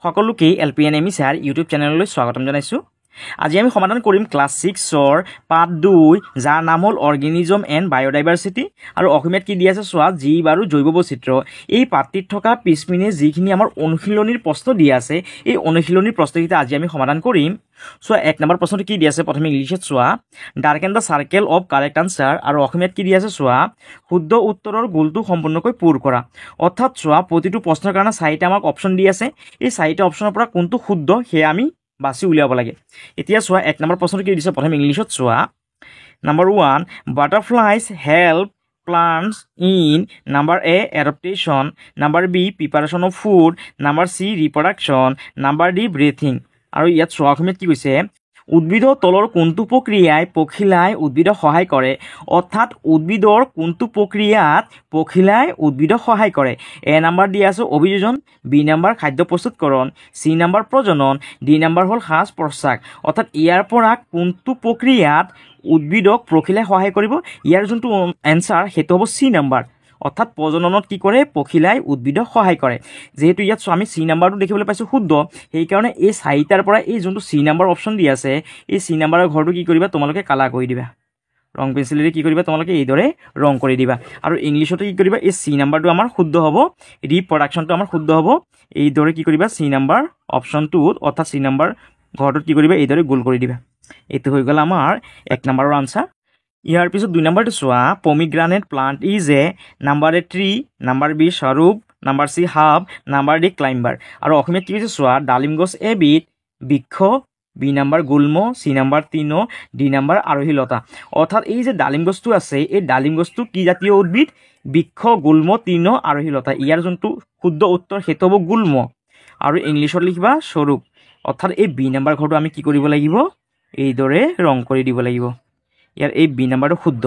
সকলোকে LPNME sir YouTube চেনেললৈ স্বাগতম জনাইছো। আজি আমি সমাধান কৰিম ক্লাছ 6ৰ পাঠ 2 যাৰ নাম হ'ল অৰ্গেনিজম এণ্ড বায়োডাইভাৰ্চিটি আৰু অসমীয়াত কি দিয়া আছে চোৱা জীৱ আৰু জৈৱ বৈচিত্ৰ্য। এই পাঠটিত থকা পিছপিনে যিখিনি আমাৰ অনুশীলনীৰ প্ৰশ্ন দিয়া আছে এই অনুশীলনীৰ প্ৰশ্নকেইটা আজি আমি সমাধান কৰিম। চোৱা 1 নম্বৰ প্ৰশ্নটো কি দিয়া আছে প্ৰথমে ইংলিছত চোৱা ডাৰ্কেন the circle of correct answer আৰু অসমীয়াত কি দিয়া আছে চোৱা শুদ্ধ উত্তৰৰ গোলটো সম্পূৰ্ণকৈ পূৰ কৰা। অৰ্থাৎ চোৱা প্ৰতিটো প্ৰশ্নৰ কাৰণে 4টা আমাক অপশ্যন দি আছে, এই 4টা অপশ্যনৰ পৰা কোনটো শুদ্ধ সেয়া আমি বাছি উলিয়াব লাগে। এতিয়া চোৱা 1 নম্বৰ প্ৰশ্নটো কি দিছে প্ৰথমে ইংলিছত চোৱা number 1 butterflies help plants in number A adaptation, number B preparation of food, number C reproduction, number D breathing। আৰু ইয়াত চোৱা অসমীয়াত কি কৈছে উদ্ভিদৰ তলৰ কোনটো প্ৰক্ৰিয়াই পখিলাই উদ্ভিদক সহায় কৰে। অৰ্থাৎ উদ্ভিদৰ কোনটো প্ৰক্ৰিয়াত পখিলাই উদ্ভিদক সহায় কৰে। এ নাম্বাৰ দিয়া আছে অভিযোজন, বি নাম্বাৰ খাদ্য প্ৰস্তুতকৰণ, চি নাম্বাৰ প্ৰজনন, ডি নাম্বাৰ হ'ল সাজ পোছাক। অৰ্থাৎ ইয়াৰ পৰা কোনটো প্ৰক্ৰিয়াত উদ্ভিদক পখিলাই সহায় কৰিব, ইয়াৰ যোনটো এনচাৰ সেইটো হ'ব চি নাম্বাৰ। অৰ্থাৎ প্ৰজননত কি কৰে পখিলাই উদ্ভিদক সহায় কৰে। যেহেতু ইয়াত আমি চি নাম্বাৰটো দেখিবলৈ পাইছোঁ শুদ্ধ, সেইকাৰণে এই 4টাৰ পৰা এই যোনটো চি নাম্বাৰ অপশ্যন দি আছে এই চি নাম্বাৰৰ ঘৰটো কি কৰিবা তোমালোকে কালাৰ কৰি দিবা, ৰং পেঞ্চিলেৰে কি কৰিবা তোমালোকে এইদৰে ৰং কৰি দিবা। আৰু ইংলিছতো কি কৰিবা এই চি নাম্বাৰটো আমাৰ শুদ্ধ হ'ব, ৰিপ্ৰডাকশ্যনটো আমাৰ শুদ্ধ হ'ব। এইদৰে কি কৰিবা চি নাম্বাৰ অপশ্যনটোত অৰ্থাৎ চি নাম্বাৰ ঘৰটোত কি কৰিবা এইদৰে গোল কৰি দিবা। এইটো হৈ গ'ল আমাৰ 1 নম্বৰৰ আনচাৰ। ইয়াৰ পিছত 2 নম্বৰটো চোৱা pomegranate plant is a number A tree, number B shrub, number C herb, number D climber. আৰু অসমীয়াত কি কৈছে চোৱা ডালিম গছ এবিধ, বৃক্ষ, বি নাম্বাৰ গুল্ম, চি নাম্বাৰ তৃণ, ডি নাম্বাৰ আৰোহী লতা। অৰ্থাৎ এই যে ডালিম গছটো আছে এই ডালিম গছটো কি জাতীয় উদ্ভিদ বৃক্ষ, গুল্ম, তৃণ, আৰোহী লতা। ইয়াৰ যোনটো শুদ্ধ উত্তৰ সেইটো হ'ব গুল্ম আৰু ইংলিছত লিখিবা স্বৰূপ। অৰ্থাৎ এই বি নাম্বাৰ ঘৰটো আমি কি কৰিব লাগিব এইদৰে ৰং কৰি দিব লাগিব। ইয়াৰ এই বি নাম্বাৰটো শুদ্ধ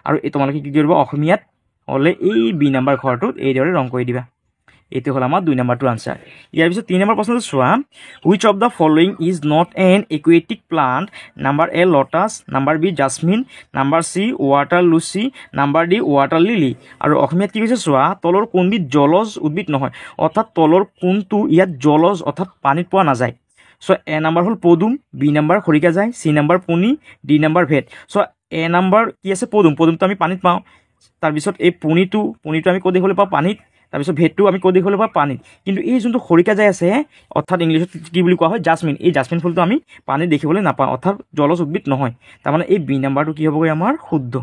আৰু এই তোমালোকে কি কৰিব অসমীয়াত হ'লে এই বি নাম্বাৰ ঘৰটোত এইদৰে ৰং কৰি দিবা। এইটো হ'ল আমাৰ 2 নম্বৰটো আনচাৰ। ইয়াৰ পিছত 3 নম্বৰ প্ৰশ্নটো চোৱা which of the following is not an aquatic plant, number A lotus, number B jasmine, number C water লুচি, নাম্বাৰ ডি ৱাটাৰ লিলি। আৰু অসমীয়াত কি কৈছে চোৱা তলৰ কোনবিধ জলজ উদ্ভিদ নহয়। অৰ্থাৎ তলৰ কোনটো ইয়াত জলজ অৰ্থাৎ পানীত পোৱা নাযায়। চ' এ নাম্বাৰ হ'ল পদুম, বি নাম্বাৰ খৰিকাজাই, চি নাম্বাৰ পুনি, ডি নাম্বাৰ ভেট। চ' এ নাম্বাৰ কি আছে পদুম, পদুমটো আমি পানীত পাওঁ। তাৰপিছত এই পুনিটো আমি ক'ত দেখিবলৈ পাওঁ পানীত। তাৰপিছত ভেটটো আমি ক'ত দেখিবলৈ পাওঁ পানীত। কিন্তু এই যোনটো খৰিকাজাই আছে অৰ্থাৎ ইংলিছত কি বুলি কোৱা হয় জাছমিন, এই জাছমিন ফুলটো আমি পানীত দেখিবলৈ নাপাওঁ অৰ্থাৎ জলজ উদ্ভিদ নহয়। তাৰমানে এই বি নাম্বাৰটো কি হ'বগৈ আমাৰ শুদ্ধ।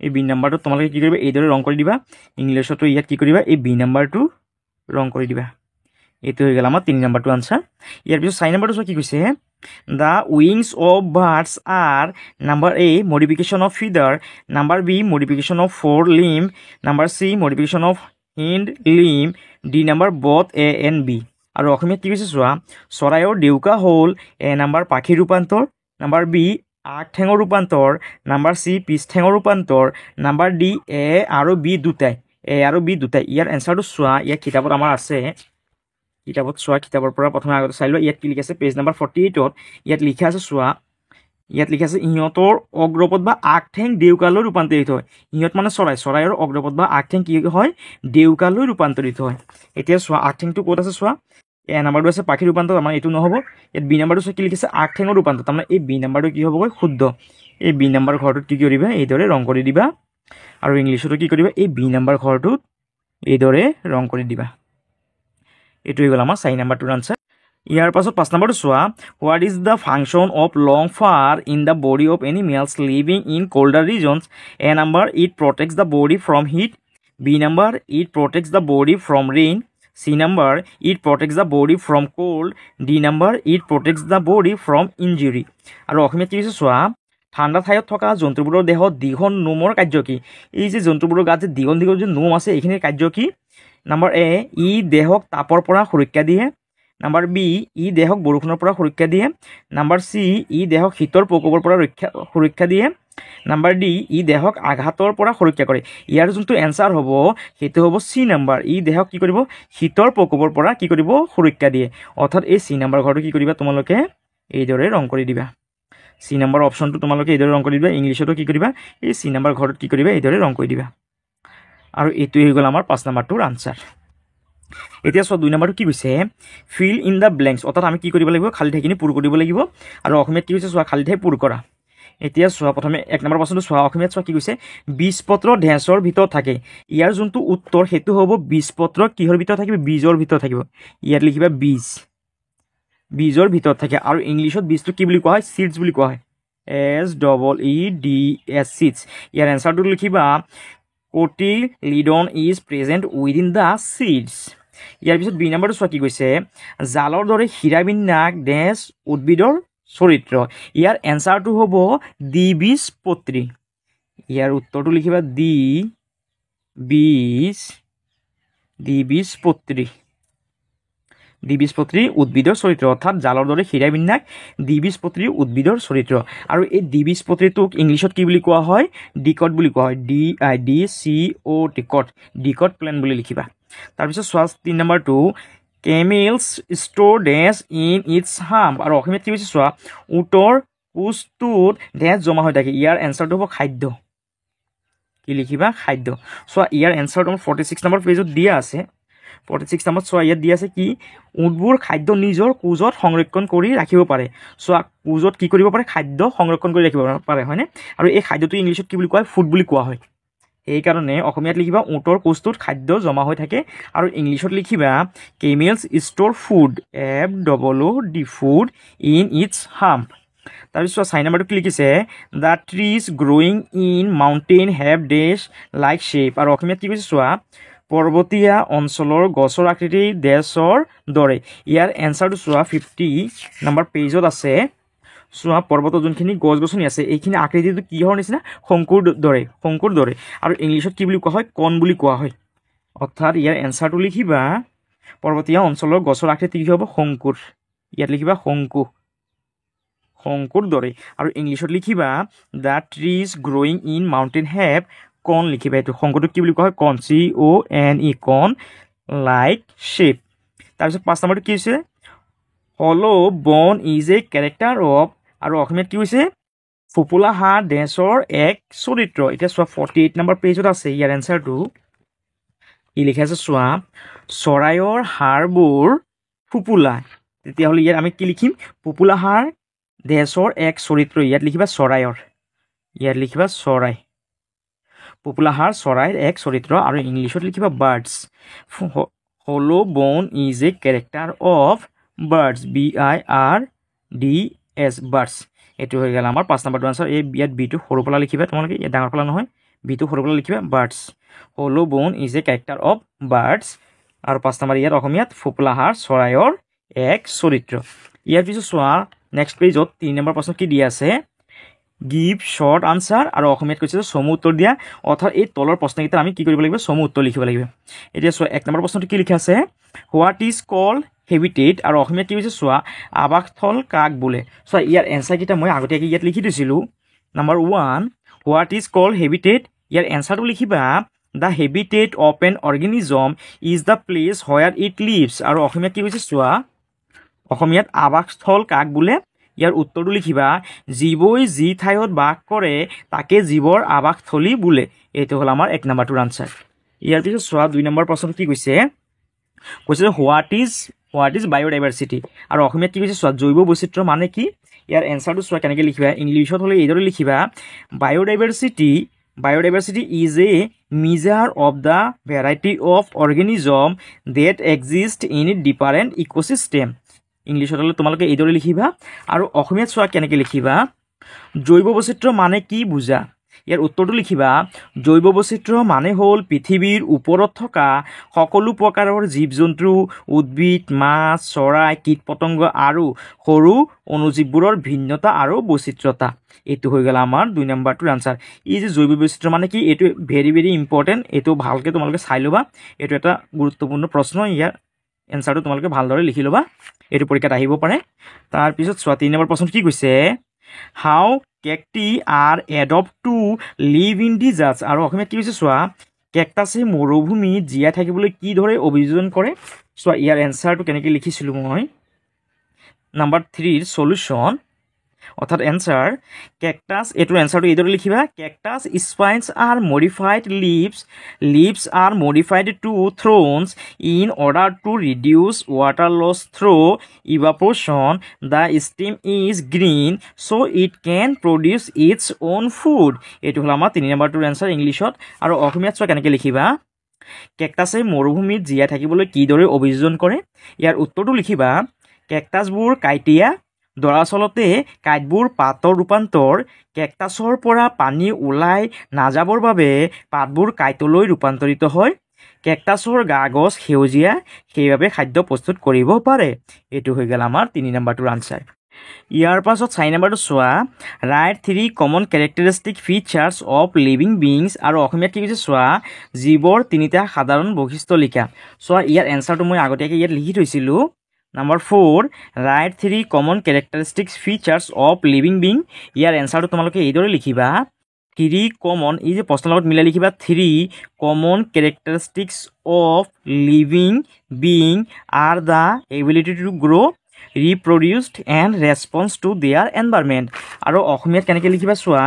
এই বি নাম্বাৰটো তোমালোকে কি কৰিবা এইদৰে ৰং কৰি দিবা। ইংলিছতো ইয়াত কি কৰিবা এই বি নাম্বাৰটো ৰং কৰি দিবা। এইটো হৈ গ'ল আমাৰ 3 নম্বৰটো আনচাৰ। ইয়াৰ পিছত 4 নম্বৰটো চোৱা কি কৈছে the wings of birds are number A modification of feather, number B modification of fore limb, number C modification of hind limb, D number both A and B. আৰু অসমীয়াত কি কৈছে চোৱা চৰাইৰ ডেউকা হ'ল এ নাম্বাৰ পাখি ৰূপান্তৰ, নাম্বাৰ বি আগ ঠেঙৰ ৰূপান্তৰ, নাম্বাৰ চি পিছ ঠেঙৰ ৰূপান্তৰ, নাম্বাৰ ডি এ আৰু বি দুটাই। ইয়াৰ এনচাৰটো চোৱা ইয়াৰ কিতাপত আমাৰ আছে, কিতাপত চোৱা কিতাপৰ পৰা প্ৰথমে আগতে চাই লোৱা। ইয়াত কি লিখা আছে পেজ নাম্বাৰ 48ত ইয়াত লিখা আছে চোৱা ইয়াত লিখা আছে ইহঁতৰ অগ্ৰপদ বা আগঠেং ডেউকালৈ ৰূপান্তৰিত হয়। ইহঁত মানে চৰাইৰ অগ্ৰপদ বা আগঠেং কি হয় ডেউকালৈ ৰূপান্তৰিত হয়। এতিয়া চোৱা আগঠেংটো ক'ত আছে চোৱা এ নাম্বাৰটো আছে পাখি ৰূপান্তৰ, তাৰমানে এইটো নহ'ব। ইয়াত বি নাম্বাৰটো চোৱা কি লিখিছে আগঠেঙৰ ৰূপান্তৰ, তাৰমানে এই বি নাম্বাৰটো কি হ'বগৈ শুদ্ধ। এই বি নাম্বাৰ ঘৰটোত কি কৰিবা এইদৰে ৰং কৰি দিবা। আৰু ইংলিছতো কি কৰিবা এই বি নাম্বাৰ ঘৰটোত এইদৰে ৰং কৰি দিবা। এইটো হৈ গ'ল আমাৰ 4 নম্বৰটোৰ আনচাৰ। ইয়াৰ পাছত 5 নম্বৰটো চোৱা what is the function of long fur in the body of animals living in colder regions. A number it protects the body from heat, B number it protects the body from rain, C number it protects the body from cold, D number it protects the body from injury. আৰু অসমীয়াত কি কৈছে চোৱা ঠাণ্ডা ঠাইত থকা জন্তুবোৰৰ দেহত দীঘল নোমৰ কাৰ্য কি। এই যে জন্তুবোৰৰ গাত যে দীঘল যে নোম আছে এইখিনিৰ কাৰ্য কি। নাম্বাৰ এ ই দেহক তাপৰ পৰা সুৰক্ষা দিয়ে, নাম্বাৰ বি ই দেহক বৰষুণৰ পৰা সুৰক্ষা দিয়ে, নাম্বাৰ চি ই দেহক শীতৰ প্ৰকোপৰ পৰা সুৰক্ষা দিয়ে, নাম্বাৰ ডি ই দেহক আঘাতৰ পৰা সুৰক্ষা কৰে। ইয়াৰ যোনটো এনচাৰ হ'ব সেইটো হ'ব চি নাম্বাৰ, ই দেহক কি কৰিব শীতৰ প্ৰকোপৰ পৰা কি কৰিব সুৰক্ষা দিয়ে। অৰ্থাৎ এই চি নাম্বাৰ ঘৰটো কি কৰিবা তোমালোকে এইদৰে ৰং কৰি দিবা। চি নাম্বাৰ অপশ্যনটো তোমালোকে এইদৰে ৰং কৰি দিবা। ইংলিছতো কি কৰিবা এই চি নাম্বাৰ ঘৰটোত কি কৰিবা এইদৰে ৰং কৰি দিবা। আৰু এইটোৱে হৈ গ'ল আমাৰ 5 নম্বৰটোৰ আনচাৰ। এতিয়া চোৱা 2 নম্বৰটো কি কৈছে ফিল ইন দ্য ব্লেংকছ অৰ্থাৎ আমি কি কৰিব লাগিব খালী ঠাইখিনি পূৰ কৰিব লাগিব আৰু অসমীয়াত কি কৈছে চোৱা খালী ঠাই পূৰ কৰা এতিয়া চোৱা প্ৰথমে 1 নম্বৰ প্ৰশ্নটো চোৱা অসমীয়াত চোৱা কি কৈছে বীজপত্ৰ ডেছৰ ভিতৰত থাকে ইয়াৰ যোনটো উত্তৰ সেইটো হ'ব বীজপত্ৰ কিহৰ ভিতৰত থাকিব বীজৰ ভিতৰত থাকিব ইয়াত লিখিবা বীজৰ ভিতৰত থাকে আৰু ইংলিছত বীজটো কি বুলি কোৱা হয় সিডছ বুলি কোৱা হয় SEEDS সিডছ ইয়াৰ এনসাৰটো লিখিবা cotyledon is present within the seeds ইয়াৰ পিছত 2 নম্বৰটো চোৱা কি কৈছে জালৰ দৰে হীৰাবিন্যাস ডেছ উদ্ভিদৰ চৰিত্ৰ ইয়াৰ এনসাৰটো হ'ব দ্বিবীজপত্ৰী ইয়াৰ উত্তৰটো লিখিবা দ্বিবীজপত্ৰী উদ্ভিদৰ চৰিত্ৰ অৰ্থাৎ জালৰ দৰে হীৰাবিন্যাস দ্বিবীজপত্ৰী উদ্ভিদৰ চৰিত্ৰ আৰু এই দ্বিবীজপত্ৰীটোক ইংলিছত কি বুলি কোৱা হয় ডিকট বুলি কোৱা হয় ডিকট প্লেন বুলি লিখিবা তাৰপিছত চোৱা 3 নম্বৰটো camels store dash in its hump আৰু অসমীয়াত কি কৈছে চোৱা উটৰ কোষটোত ডেছ জমা হৈ থাকে ইয়াৰ এনসাৰটো হ'ব খাদ্য কি লিখিবা খাদ্য চোৱা ইয়াৰ এনসাৰটো 46 নম্বৰ পেজত দিয়া আছে 46 নম্বৰত চোৱা ইয়াত দিয়া আছে কি উটবোৰ খাদ্য নিজৰ কোজত সংৰক্ষণ কৰি ৰাখিব পাৰে চোৱা কোজত কি কৰিব পাৰে খাদ্য সংৰক্ষণ কৰি ৰাখিব পাৰে হয়নে আৰু এই খাদ্যটো ইংলিছত কি বুলি কোৱা হয় ফুড বুলি কোৱা হয় এইকাৰণে অসমীয়াত লিখিবা উটৰ কোষটোত খাদ্য জমা হৈ থাকে আৰু ইংলিছত লিখিবা camels store food FOOD food in its hump তাৰপিছত 4 নম্বৰটো কি লিখিছে the trees growing in mountain have dash like shape আৰু অসমীয়াত কি কৈছে চোৱা পৰ্বতীয়া অঞ্চলৰ গছৰ আকৃতি ডেছৰ দৰে ইয়াৰ এনসাৰটো চোৱা 50 নম্বৰ পেজত আছে চোৱা পৰ্বতৰ যোনখিনি গছ গছনি আছে এইখিনি আকৃতিটো কিহৰ নিচিনা শংকুৰ দৰে আৰু ইংলিছত কি বুলি কোৱা হয় কণ বুলি কোৱা হয় অৰ্থাৎ ইয়াৰ এনসাৰটো লিখিবা পৰ্বতীয়া অঞ্চলৰ গছৰ আকৃতি কি হ'ব শংকুৰ ইয়াত লিখিবা শংকুৰ দৰে আৰু ইংলিছত লিখিবা the trees growing in mountain have cone লিখিবা এইটো শংকুৰটো কি বুলি কোৱা হয় কণ CONE কণ লাইক শ্বেপ তাৰপিছত 5 নম্বৰটো কি হৈছে হলো বন ইজ এ কেৰেক্টাৰ অফ আৰু অসমীয়াত কি হৈছে ফোপোলা হাঁহ ডেছৰ এক চৰিত্ৰ এতিয়া চোৱা 48 নম্বৰ পেজত আছে ইয়াৰ এনসাৰটো কি লিখা আছে চোৱা চৰাইৰ হাড়বোৰ ফোপোলা তেতিয়াহ'লে ইয়াত আমি কি লিখিম ফোপোলা হাঁহ ডেছৰ এক চৰিত্ৰ ইয়াত লিখিবা চৰাই ফোপোলা হাঁহ চৰাইৰ এক চৰিত্ৰ আৰু ইংলিছত লিখিবা বাৰ্ডছ হলো বন is a character of birds BIRDS birds এইটো হৈ গ'ল আমাৰ 5 নম্বৰটো আনসাৰ এই ইয়াত বিটো সৰু ফলা লিখিবা তোমালোকে ইয়াত ডাঙৰ ফলা নহয় বিটো সৰু ফলা লিখিবা বাৰ্ডছ হলো বন is a character of birds আৰু 5 নম্বৰ ইয়াত অসমীয়াত ফোপোলা হাঁহ চৰাইৰ এক চৰিত্ৰ ইয়াৰ পিছত চোৱা নেক্সট পেজত 3 নম্বৰ প্ৰশ্ন কি দিয়া আছে গিভ শ্বৰ্ট আনসাৰ আৰু অসমীয়াত কৈছে চমু উত্তৰ দিয়া অৰ্থাৎ এই তলৰ প্ৰশ্নকেইটা আমি কি কৰিব লাগিব চমু উত্তৰ লিখিব লাগিব এতিয়া চোৱা 1 নম্বৰ প্ৰশ্নটো কি লিখা আছে হোৱাট ইজ কল হেবিটেট আৰু অসমীয়াত কি হৈছে চোৱা আৱাসস্থল কাক বোলে চোৱা ইয়াৰ এনসাৰকেইটা মই আগতীয়াকৈ ইয়াত লিখি দিছিলোঁ number 1 what is call habitat ইয়াৰ এনসাৰটো লিখিবা the habitat of an organism is the place where it lives আৰু অসমীয়াত কি হৈছে চোৱা অসমীয়াত আৱাসস্থল কাক বোলে ইয়াৰ উত্তৰটো লিখিবা জীৱই যি ঠাইত বাস কৰে তাকে জীৱৰ আৱাসস্থলী বোলে এইটো হ'ল আমাৰ 1 নম্বৰটোৰ আনসাৰ ইয়াৰ পিছত চোৱা 2 নম্বৰ প্ৰশ্নটো কি কৈছে হোৱাট ইজ বায়'ডাইভাৰ্চিটি আৰু অসমীয়াত কি কৈছে চোৱা জৈৱ বৈচিত্ৰ্য মানে কি ইয়াৰ এনসাৰটো চোৱা কেনেকৈ লিখিবা ইংলিছত হ'লে এইদৰে লিখিবা biodiversity is a measure of the variety of organism that exist in different ecosystem ইংলিছত হ'লে তোমালোকে এইদৰে লিখিবা আৰু অসমীয়াত চোৱা কেনেকৈ লিখিবা জৈৱ বৈচিত্ৰ্য মানে কি বুজা ইয়াৰ উত্তৰটো লিখিবা জৈৱ বৈচিত্ৰ্য মানে হ'ল পৃথিৱীৰ ওপৰত থকা সকলো প্ৰকাৰৰ জীৱ জন্তু উদ্ভিদ মাছ চৰাই কীট পতংগ আৰু সৰু অনুজীৱবোৰৰ ভিন্নতা আৰু বৈচিত্ৰতা এইটো হৈ গ'ল আমাৰ 2 নম্বৰটোৰ আনসাৰ এই যে জৈৱ বৈচিত্ৰ্য মানে কি এইটো ভেৰি ইম্পৰ্টেণ্ট এইটো ভালকৈ তোমালোকে চাই ল'বা এইটো এটা গুৰুত্বপূৰ্ণ প্ৰশ্ন ইয়াৰ এনসাৰটো তোমালোকে ভালদৰে লিখি ল'বা এইটো পৰীক্ষাত আহিব পাৰে তাৰপিছত চোৱা 3 নম্বৰ প্ৰশ্ন কি কৈছে how cacti are adapt to live in deserts আৰু অসমীয়াত কি কৈছে চোৱা কেকটাছে মৰুভূমিত জীয়াই থাকিবলৈ কি ধৰে অভিযোজন কৰে চোৱা ইয়াৰ এনসাৰটো কেনেকৈ লিখিছিলোঁ মই নম্বৰ 3 সলিউশ্যন অৰ্থাৎ এনচাৰ কেকটাছ এইটোৰ এনচাৰটো এইদৰে লিখিবা cactus spines are modified leaves are modified to thorns in order to reduce water loss through evaporation the stem is green so' it can produce its own food এইটো হ'ল আমাৰ 3 নম্বৰটোৰ answer ইংলিছত আৰু অসমীয়াত চোৱা কেনেকৈ লিখিবা কেকটাছে মৰুভূমিত জীয়াই থাকিবলৈ কিদৰে অভিযোজন কৰে ইয়াৰ উত্তৰটো লিখিবা কেকটাছবোৰ কাঁইটীয়া দৰাচলতে কাঁইটবোৰ পাতৰ ৰূপান্তৰ কেকটাছৰ পৰা পানী ওলাই নাযাবৰ বাবে পাতবোৰ কাঁইটলৈ ৰূপান্তৰিত হয় কেকটাছৰ গা গছ সেউজীয়া সেইবাবে খাদ্য প্ৰস্তুত কৰিব পাৰে এইটো হৈ গ'ল আমাৰ 3 নম্বৰটোৰ আনচাৰ ইয়াৰ পাছত 4 নম্বৰটো চোৱা right 3 common characteristic features of living beings আৰু অসমীয়াত কি কৈছে চোৱা জীৱৰ 3টা সাধাৰণ বৈশিষ্ট্য লিখা চোৱা ইয়াৰ এনচাৰটো মই আগতীয়াকৈ ইয়াত লিখি থৈছিলোঁ Number 4 write 3 common characteristics features of living being ইয়াৰ এনসাৰটো তোমালোকে এইদৰে লিখিবা 3 common এই যে প্ৰশ্নৰ লগত মিলাই লিখিবা 3 common characteristics of living being are the ability to grow reproduce and response to their environment আৰু অসমীয়াত কেনেকৈ লিখিবা চোৱা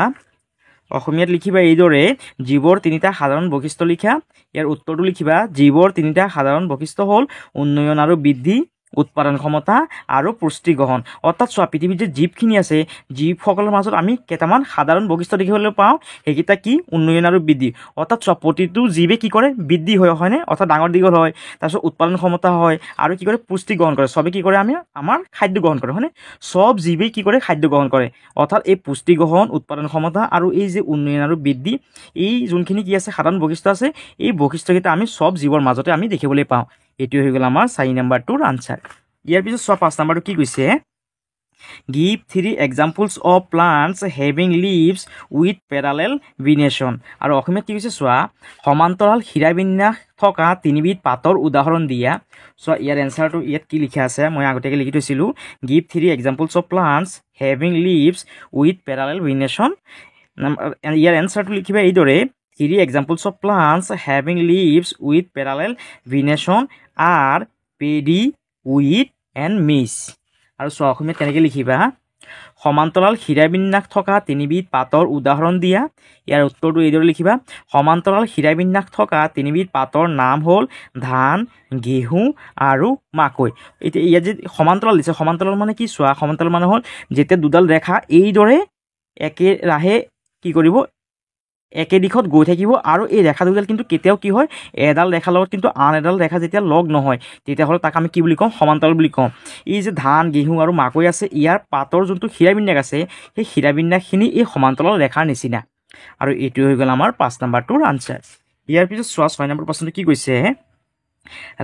অসমীয়াত লিখিবা এইদৰে জীৱৰ 3টা সাধাৰণ বৈশিষ্ট্য লিখা ইয়াৰ উত্তৰটো লিখিবা জীৱৰ 3টা সাধাৰণ বৈশিষ্ট্য হ'ল উন্নয়ন আৰু বৃদ্ধি উৎপাদন ক্ষমতা আৰু পুষ্টি গ্ৰহণ অৰ্থাৎ চোৱা পৃথিৱীত যে জীৱখিনি আছে জীৱসকলৰ মাজত আমি কেইটামান সাধাৰণ বৈশিষ্ট্য দেখিবলৈ পাওঁ সেইকেইটা কি উন্নয়ন আৰু বৃদ্ধি অৰ্থাৎ চোৱা প্ৰতিটো জীৱে কি কৰে বৃদ্ধি হয় হয়নে অৰ্থাৎ ডাঙৰ দীঘল হয় তাৰপিছত উৎপাদন ক্ষমতা হয় আৰু কি কৰে পুষ্টি গ্ৰহণ কৰে চবে কি কৰে আমি আমাৰ খাদ্য গ্ৰহণ কৰে হয়নে সব জীৱে কি কৰে খাদ্য গ্ৰহণ কৰে অৰ্থাৎ এই পুষ্টি গ্ৰহণ উৎপাদন ক্ষমতা আৰু এই যে উন্নয়ন আৰু বৃদ্ধি এই যোনখিনি কি আছে সাধাৰণ বৈশিষ্ট্য আছে এই বৈশিষ্ট্যকেইটা আমি সব জীৱৰ মাজতে আমি দেখিবলৈ পাওঁ এইটো হৈ গ'ল আমাৰ 4 নম্বৰটোৰ আনসাৰ ইয়াৰ পিছত চোৱা 5 নম্বৰটো কি কৈছে give 3 examples of plants having leaves with parallel venation আৰু অসমীয়াত কি কৈছে চোৱা সমান্তৰাল শিৰাবিন্যাস থকা 3বিধ পাতৰ উদাহৰণ দিয়া চোৱা ইয়াৰ এনসাৰটো ইয়াত কি লিখা আছে মই আগতীয়াকৈ লিখি থৈছিলোঁ give 3 examples of plants having leaves with parallel venation ইয়াৰ এনসাৰটো লিখিবা এইদৰে 3 examples of plants having leaves with parallel venation are paddy wheat and maize আৰু চোৱা অসমীয়াত কেনেকৈ লিখিবা সমান্তৰাল শিৰাবিন্যাস থকা 3বিধ পাতৰ উদাহৰণ দিয়া ইয়াৰ উত্তৰটো এইদৰে লিখিবা সমান্তৰাল শিৰাবিন্যাস থকা 3বিধ পাতৰ নাম হ'ল ধান ঘেঁহু আৰু মাকৈ এতিয়া ইয়াত যে সমান্তৰাল দিছে সমান্তৰাল মানে কি চোৱা সমান্তৰাল মানে হ'ল যেতিয়া দুডাল ৰেখা এইদৰে একেৰাহে কি কৰিব একে দিশত গৈ থাকিব আৰু এই ৰেখা দুডাল কিন্তু কেতিয়াও কি হয় এডাল ৰেখাৰ লগত কিন্তু আন এডাল ৰেখা যেতিয়া লগ নহয় তেতিয়াহ'লে তাক আমি কি বুলি কওঁ সমান্তৰাল বুলি কওঁ এই যে ধান ঘেঁহু আৰু মাকৈ আছে ইয়াৰ পাতৰ যোনটো শিৰাবিন্যাস আছে সেই শিৰাবিন্যাসখিনি এই সমান্তৰাল ৰেখাৰ নিচিনা আৰু এইটো হৈ গ'ল আমাৰ 5 নম্বৰটোৰ আনসাৰ ইয়াৰ পিছত চোৱা 6 নম্বৰ প্ৰশ্নটো কি কৈছে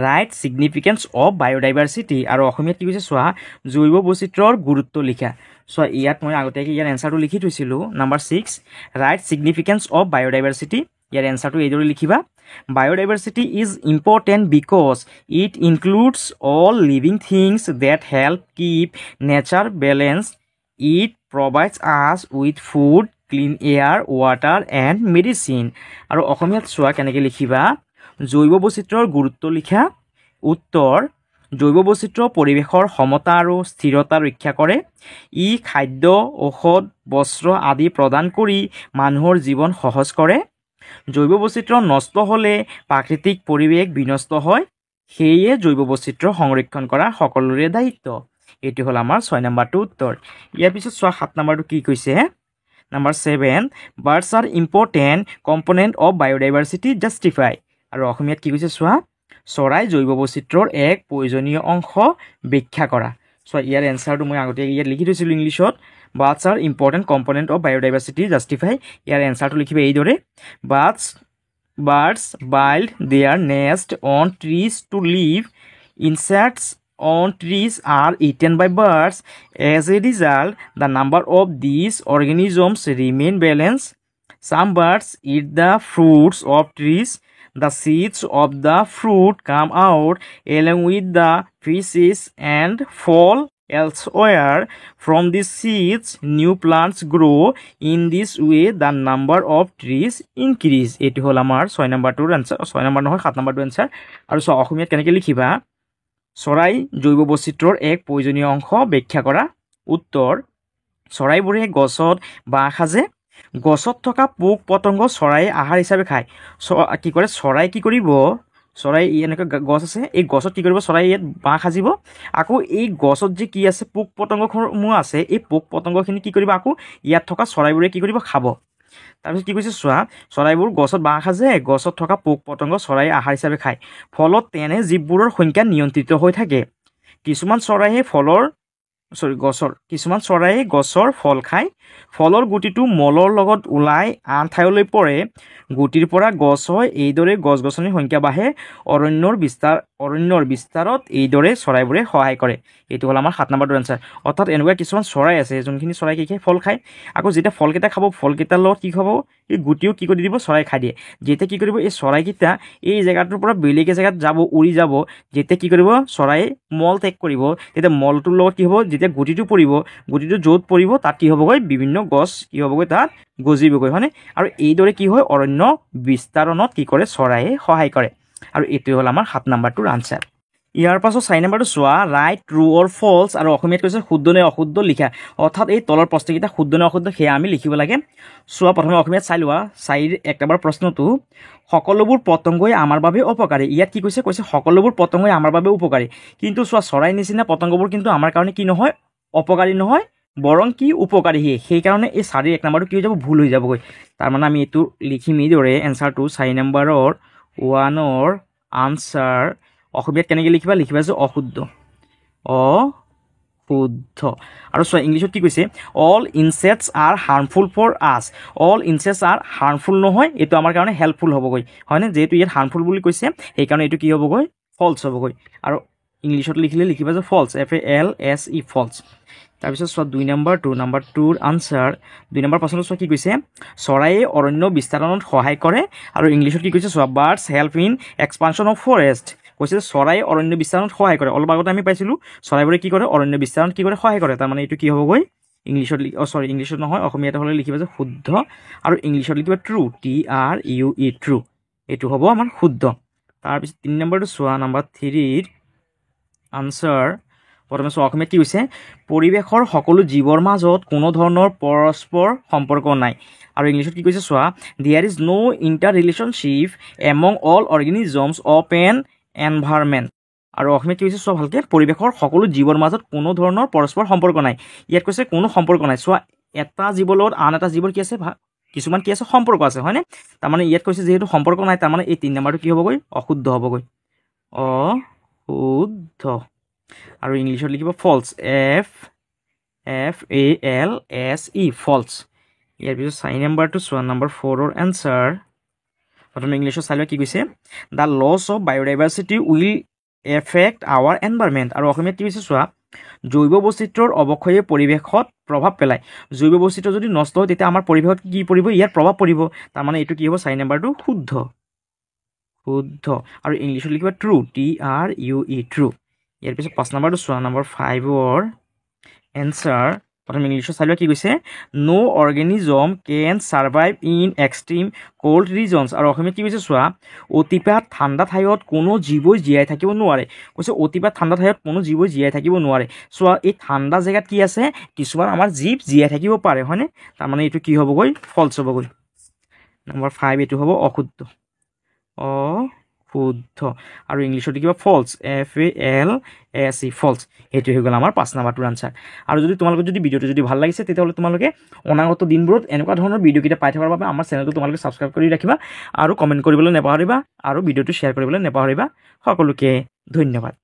ৰাইট ছিগনিফিকেন্স অফ বায়'ডাইভাৰ্চিটি আৰু অসমীয়াত কি কৈছে চোৱা জৈৱ বৈচিত্ৰ্যৰ গুৰুত্ব লিখা চোৱা ইয়াত মই আগতীয়াকৈ ইয়াৰ এনসাৰটো লিখি থৈছিলোঁ number 6 right significance of biodiversity ইয়াৰ এনসাৰটো এইদৰে লিখিবা biodiversity is important because it includes all living things that help keep nature balance it provides us with food clean air water and medicine আৰু অসমীয়াত চোৱা কেনেকৈ লিখিবা জৈৱ বৈচিত্ৰ্যৰ গুৰুত্ব লিখা উত্তৰ জৈৱ বৈচিত্ৰ্য পৰিৱেশৰ সমতা আৰু স্থিৰতা ৰক্ষা কৰে ই খাদ্য ঔষধ বস্ত্ৰ আদি প্ৰদান কৰি মানুহৰ জীৱন সহজ কৰে জৈৱ বৈচিত্ৰ্য নষ্ট হ'লে প্ৰাকৃতিক পৰিৱেশ বিনষ্ট হয় সেয়ে জৈৱ বৈচিত্ৰ্য সংৰক্ষণ কৰা সকলোৰে দায়িত্ব এইটো হ'ল আমাৰ 6 নম্বৰটো উত্তৰ ইয়াৰ পিছত চোৱা 7 নম্বৰটো কি কৈছে number 7 birds are important component of biodiversity justify আৰু অসমীয়াত কি কৈছে চোৱা চৰাই জৈৱ বৈচিত্ৰ্যৰ এক প্ৰয়োজনীয় অংশ ব্যাখ্যা কৰা চোৱা ইয়াৰ এনসাৰটো মই আগতীয়াকৈ ইয়াত লিখি থৈছিলোঁ ইংলিছত birds are important component of biodiversity justify ইয়াৰ এনসাৰটো লিখিবা এইদৰে birds build their nest on trees to live insects on trees are eaten by birds as a result the number of these organisms remain balanced some birds eat the fruits of trees the seeds of the fruit come out along with the fishes and fall elsewhere from these seeds new plants grow in this way the number of trees increase এটি হল আমাৰ 6 নম্বৰটোৰ answer 6 number নহয় 7 নম্বৰটোৰ answer আৰু অসমীয়াত কেনেকৈ লিখিবা চৰাই জৈৱ বৈচিত্ৰ্যৰ এক প্ৰয়োজনীয় অংশ ব্যাখ্যা কৰা উত্তৰ চৰাইবোৰে গছত বাঁহ সাজে গছত থকা পোক পতংগ চৰাইয়ে আহাৰ হিচাপে খায় কি কৰে চৰাই কি কৰিব চৰাই এনেকৈ গছ আছে এই গছত কি কৰিব চৰাই ইয়াত বাঁহ সাজিব আকৌ এই গছত যে কি আছে পোক পতংগসমূহ আছে এই পোক পতংগখিনি কি কৰিব আকৌ ইয়াত থকা চৰাইবোৰে কি কৰিব খাব তাৰপিছত কি কৈছে চোৱা চৰাইবোৰ গছত বাঁহ সাজে গছত থকা পোক পতংগ চৰাইয়ে আহাৰ হিচাপে খায় ফলত তেনে জীৱবোৰৰ সংখ্যা নিয়ন্ত্ৰিত হৈ থাকে কিছুমান চৰাইয়ে কিছুমান চৰাইয়ে গছৰ ফল খায় ফলৰ গুটিটো মলৰ লগত ওলাই আন ঠাইলৈ পৰে গুটিৰ পৰা গছ হয় এইদৰে গছ গছনিৰ সংখ্যা বাঢ়ে অৰণ্যৰ বিস্তাৰত এইদৰে চৰাইবোৰে সহায় কৰে এইটো হ'ল আমাৰ 7 নম্বৰটোৰ এনচাৰ অৰ্থাৎ এনেকুৱা কিছুমান চৰাই আছে যোনখিনি চৰাই কি খায় ফল খায় আকৌ যেতিয়া ফলকেইটা খাব ফলকেইটাৰ লগত কি খাব এই গুটিও কি কৰি দিব চৰাই খাই দিয়ে যেতিয়া কি কৰিব এই চৰাইকেইটা এই জেগাটোৰ পৰা বেলেগ জেগাত যাব উৰি যাব যেতিয়া কি কৰিব চৰাই মল ত্যাগ কৰিব তেতিয়া মলটোৰ লগত কি হ'ব যেতিয়া গুটিটো পৰিব গুটিটো য'ত পৰিব তাত কি হ'বগৈ বিভিন্ন গছ কি হ'বগৈ তাত গজিবগৈ হয়নে আৰু এইদৰে কি হয় অৰণ্য বিস্তাৰণত কি কৰে চৰাইয়ে সহায় কৰে আৰু এইটোৱে হ'ল আমাৰ 7 নম্বৰটোৰ আনচাৰ ইয়াৰ পাছত 4 নম্বৰটো চোৱা ৰাইট ট্ৰু অৰ ফলছ আৰু অসমীয়াত কৈছে শুদ্ধ নে অশুদ্ধ লিখা অৰ্থাৎ এই তলৰ প্ৰশ্নকেইটা শুদ্ধ নে অশুদ্ধ সেয়া আমি লিখিব লাগে চোৱা প্ৰথমে অসমীয়াত চাই লোৱা 1 নম্বৰ প্ৰশ্নটো সকলোবোৰ পতংগই আমাৰ বাবে উপকাৰী ইয়াত কি কৈছে সকলোবোৰ পতংগই আমাৰ বাবে উপকাৰী কিন্তু চোৱা চৰাই নিচিনা পতংগবোৰ কিন্তু আমাৰ কাৰণে কি নহয় অপকাৰী নহয় বৰং কি উপকাৰীহে সেইকাৰণে এই 1 নম্বৰটো কি হৈ যাব ভুল হৈ যাবগৈ তাৰমানে আমি এইটো লিখিম এইদৰে এনচাৰটো 4 নম্বৰৰ 1ৰ আনচাৰ অসমীয়াত কেনেকৈ লিখিবা যে অশুদ্ধ আৰু চোৱা ইংলিছত কি কৈছে all insects are harmful for us all insects are harmful নহয় এইটো আমাৰ কাৰণে হেল্পফুল হ'বগৈ হয়নে যিহেতু ইয়াত হাৰ্মফুল বুলি কৈছে সেইকাৰণে এইটো কি হ'বগৈ ফলছ হ'বগৈ আৰু ইংলিছত লিখিবা যে ফলছ FALSE ফলছ তাৰপিছত চোৱা 2 নম্বৰটোৰ আনচাৰ 2 নম্বৰ প্ৰশ্নটো চোৱা কি কৈছে চৰাইয়ে অৰণ্য বিস্তাৰণত সহায় কৰে আৰু ইংলিছত কি কৈছে চোৱা birds help in expansion of forest কৈছে চৰাইয়ে অৰণ্য বিস্তাৰণত সহায় কৰে অলপ আগতে আমি পাইছিলোঁ চৰাইবোৰে কি কৰে অৰণ্য বিস্তাৰণত কি কৰে সহায় কৰে তাৰমানে এইটো কি হ'বগৈ ইংলিছত নহয় অসমীয়াতে হ'লে লিখিবা যে শুদ্ধ আৰু ইংলিছত লিখিবা ট্ৰু TRUE ট্ৰু এইটো হ'ব আমাৰ শুদ্ধ তাৰপিছত 3 নম্বৰটো চোৱা নম্বৰ 3ৰ আনচাৰ প্ৰথমে চোৱা অসমীয়াত কি কৈছে পৰিৱেশৰ সকলো জীৱৰ মাজত কোনো ধৰণৰ পৰস্পৰ সম্পৰ্ক নাই আৰু ইংলিছত কি কৈছে চোৱা there is no' interrelationship among all organisms of an environment আৰু অসমীয়াত কি কৈছে চোৱা ভালকৈ পৰিৱেশৰ সকলো জীৱৰ মাজত কোনো ধৰণৰ পৰস্পৰ সম্পৰ্ক নাই ইয়াত কৈছে কোনো সম্পৰ্ক নাই চোৱা এটা জীৱৰ লগত আন এটা জীৱৰ কি আছে কিছুমান কি আছে সম্পৰ্ক আছে হয়নে তাৰমানে ইয়াত কৈছে যিহেতু সম্পৰ্ক নাই তাৰমানে এই 3 নম্বৰটো কি হ'বগৈ অশুদ্ধ হ'বগৈ অশুদ্ধ আৰু ইংলিছত লিখিব ফলছ FALSE ফলছ ইয়াৰ পিছত 4 নম্বৰটো চোৱা নম্বৰ 4ৰ এনচাৰ প্ৰথমে ইংলিছত চাই লোৱা কি কৈছে the loss of biodiversity will affect our environment আৰু অসমীয়াত কি কৈছে চোৱা জৈৱ বৈচিত্ৰ্যৰ অৱক্ষয়ে পৰিৱেশত প্ৰভাৱ পেলায় জৈৱ বৈচিত্ৰ্য যদি নষ্ট হয় তেতিয়া আমাৰ পৰিৱেশত কি পৰিব ইয়াৰ প্ৰভাৱ পৰিব তাৰমানে এইটো কি হ'ব 4 নম্বৰটো শুদ্ধ আৰু ইংলিছত লিখিবা ট্ৰু TRUE ট্ৰু ইয়াৰ পিছত 5 নম্বৰটো চোৱা নম্বৰ 5ৰ এনচাৰ প্ৰথমে ইংলিছত চাই লোৱা কি কৈছে no' organism can survive in extreme cold regions আৰু অসমীয়াত কি কৈছে চোৱা অতিপাত ঠাণ্ডা ঠাইত কোনো জীৱই জীয়াই থাকিব নোৱাৰে কৈছে অতিপাত ঠাণ্ডা ঠাইত কোনো জীৱই জীয়াই থাকিব নোৱাৰে চোৱা এই ঠাণ্ডা জেগাত কি আছে কিছুমান আমাৰ জীৱ জীয়াই থাকিব পাৰে হয়নে তাৰমানে এইটো কি হ'বগৈ ফলছ হ'বগৈ নম্বৰ 5 এইটো হ'ব অশুদ্ধ আৰু ইংলিছত কিবা ফলছ FALSE ফলছ এইটো হৈ গ'ল আমাৰ 5 নম্বৰটোৰ আনচাৰ আৰু যদি তোমালোকৰ যদি ভিডিঅ'টো যদি ভাল লাগিছে তেতিয়াহ'লে তোমালোকে অনাগত দিনবোৰত এনেকুৱা ধৰণৰ ভিডিঅ'কেইটা পাই থকাৰ বাবে আমাৰ চেনেলটো তোমালোকে ছাবস্ক্ৰাইব কৰি ৰাখিবা আৰু কমেণ্ট কৰিবলৈ নাপাহৰিবা আৰু ভিডিঅ'টো শ্বেয়াৰ কৰিবলৈ নাপাহৰিবা সকলোকে ধন্যবাদ